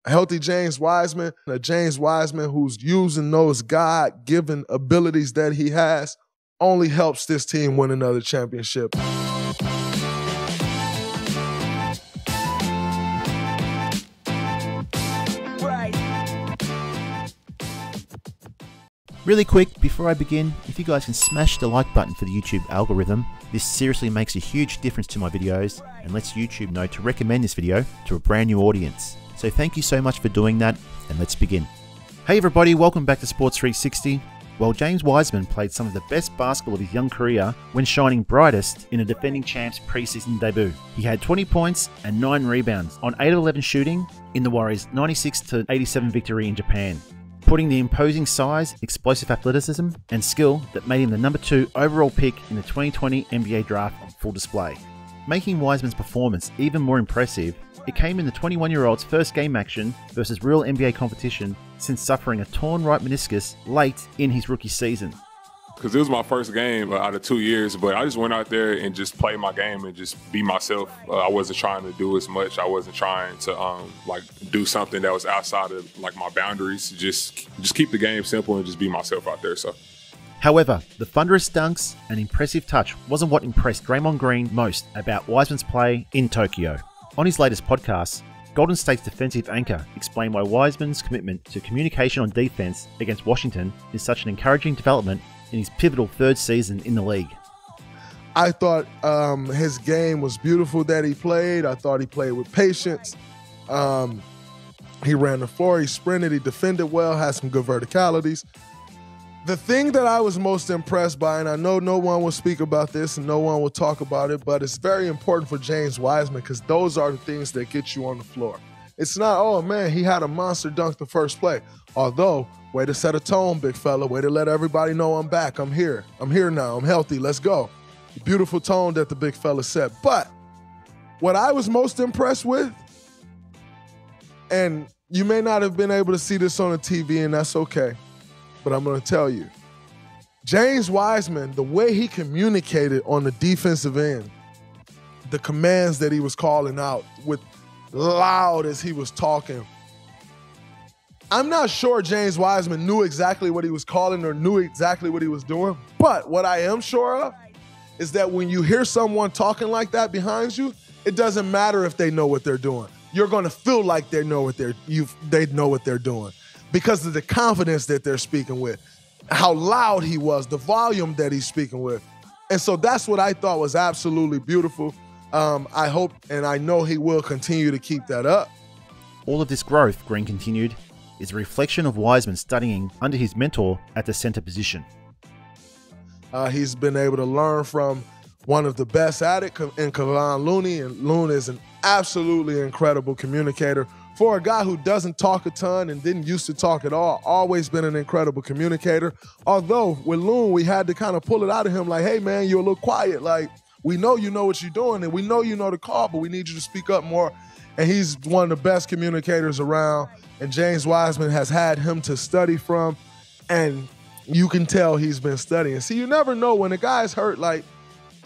A healthy James Wiseman, a James Wiseman who's using those God-given abilities that he has, only helps this team win another championship. Really quick, before I begin, if you guys can smash the like button for the YouTube algorithm, this seriously makes a huge difference to my videos and lets YouTube know to recommend this video to a brand new audience. So thank you so much for doing that, and let's begin. Hey everybody, welcome back to Sports 360. Well, James Wiseman played some of the best basketball of his young career when shining brightest in a defending champs preseason debut. He had 20 points and 9 rebounds on 8 of 11 shooting in the Warriors' 96-87 victory in Japan, putting the imposing size, explosive athleticism, and skill that made him the number 2 overall pick in the 2020 NBA draft on full display. Making Wiseman's performance even more impressive, it came in the 21-year-old's first game action versus real NBA competition since suffering a torn right meniscus late in his rookie season. Because it was my first game out of 2 years, but I just went out there and just played my game and just be myself. I wasn't trying to do as much. I wasn't trying to do something that was outside of my boundaries. Just keep the game simple and just be myself out there. So. However, the thunderous dunks and impressive touch wasn't what impressed Draymond Green most about Wiseman's play in Tokyo. On his latest podcast, Golden State's defensive anchor explained why Wiseman's commitment to communication on defense against Washington is such an encouraging development in his pivotal third season in the league. I thought his game was beautiful that he played. I thought he played with patience. He ran the floor, he sprinted, he defended well, had some good verticalities. The thing that I was most impressed by, and I know no one will speak about this and no one will talk about it, but it's very important for James Wiseman because those are the things that get you on the floor. It's not, oh man, he had a monster dunk the first play. Although, way to set a tone, big fella. Way to let everybody know I'm back. I'm here. I'm here now. I'm healthy. Let's go. Beautiful tone that the big fella set. But what I was most impressed with, and you may not have been able to see this on the TV, and that's okay, but I'm going to tell you. James Wiseman, the way he communicated on the defensive end, the commands that he was calling out with loud as he was talking, I'm not sure James Wiseman knew exactly what he was calling or knew exactly what he was doing, but what I am sure of is that when you hear someone talking like that behind you, it doesn't matter if they know what they're doing. You're going to feel like they know what they're doing because of the confidence that they're speaking with, how loud he was, the volume that he's speaking with. And so that's what I thought was absolutely beautiful. I hope and I know he will continue to keep that up. All of this growth, Green continued, is a reflection of Wiseman studying under his mentor at the center position. He's been able to learn from one of the best at it in Kevon Looney, and Loon is an absolutely incredible communicator. For a guy who doesn't talk a ton and didn't used to talk at all, always been an incredible communicator. Although with Loon, we had to kind of pull it out of him like, hey man, you're a little quiet. Like, we know you know what you're doing and we know you know the call, but we need you to speak up more. And he's one of the best communicators around. And James Wiseman has had him to study from. And you can tell he's been studying. See, you never know when a guy's hurt, like,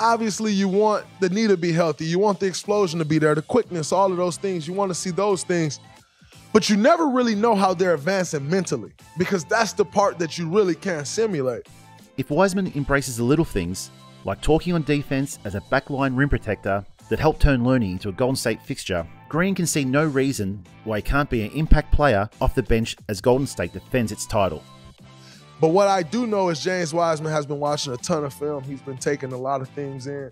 obviously you want the knee to be healthy. You want the explosion to be there, the quickness, all of those things. You want to see those things. But you never really know how they're advancing mentally because that's the part that you really can't simulate. If Wiseman embraces the little things, like talking on defense as a backline rim protector that helped turn Looney into a Golden State fixture, Green can see no reason why he can't be an impact player off the bench as Golden State defends its title. But what I do know is James Wiseman has been watching a ton of film. He's been taking a lot of things in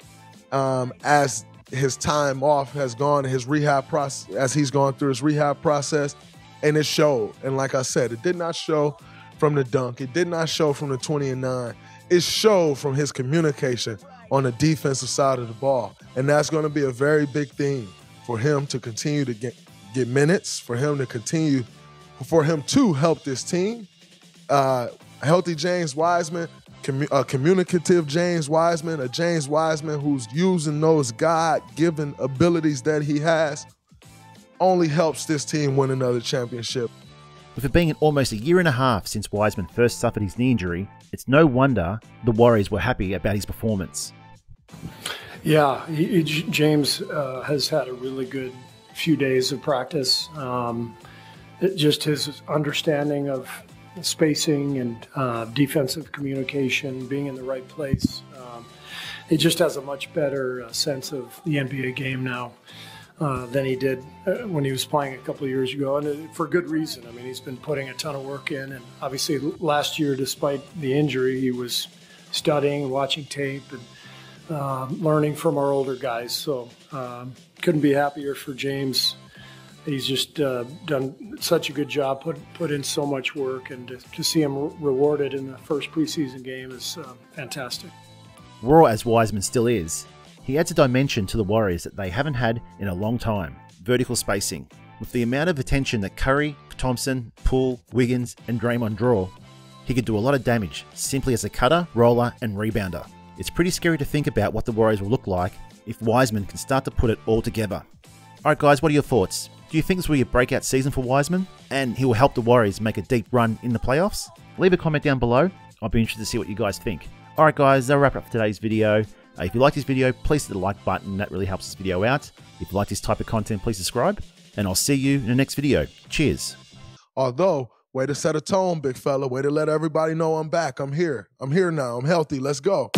as his time off has gone, his rehab process, as he's gone through his rehab process, and it showed. And like I said, it did not show from the dunk. It did not show from the 20 and 9. It showed from his communication on the defensive side of the ball. And that's going to be a very big thing for him to continue to get minutes, for him to help this team. Healthy James Wiseman, a communicative James Wiseman, a James Wiseman who's using those God-given abilities that he has, only helps this team win another championship. With it being almost a year and a half since Wiseman first suffered his knee injury, it's no wonder the Warriors were happy about his performance. Yeah, James has had a really good few days of practice. just his understanding of spacing and defensive communication, being in the right place. He just has a much better sense of the NBA game now than he did when he was playing a couple of years ago, and for good reason. I mean, he's been putting a ton of work in, and obviously last year, despite the injury, he was studying, watching tape, and learning from our older guys. So couldn't be happier for James. He's just done such a good job, put in so much work, and to see him rewarded in the first preseason game is fantastic. Raw as Wiseman still is, he adds a dimension to the Warriors that they haven't had in a long time: vertical spacing. With the amount of attention that Curry, Thompson, Poole, Wiggins, and Draymond draw, he could do a lot of damage simply as a cutter, roller, and rebounder. It's pretty scary to think about what the Warriors will look like if Wiseman can start to put it all together. Alright guys, what are your thoughts? Do you think this will be a breakout season for Wiseman, and he will help the Warriors make a deep run in the playoffs? Leave a comment down below. I'll be interested to see what you guys think. Alright guys, that'll wrap up for today's video. If you like this video, please hit the like button. That really helps this video out. If you like this type of content, please subscribe. And I'll see you in the next video. Cheers. Although, way to set a tone, big fella. Way to let everybody know I'm back. I'm here. I'm here now. I'm healthy. Let's go.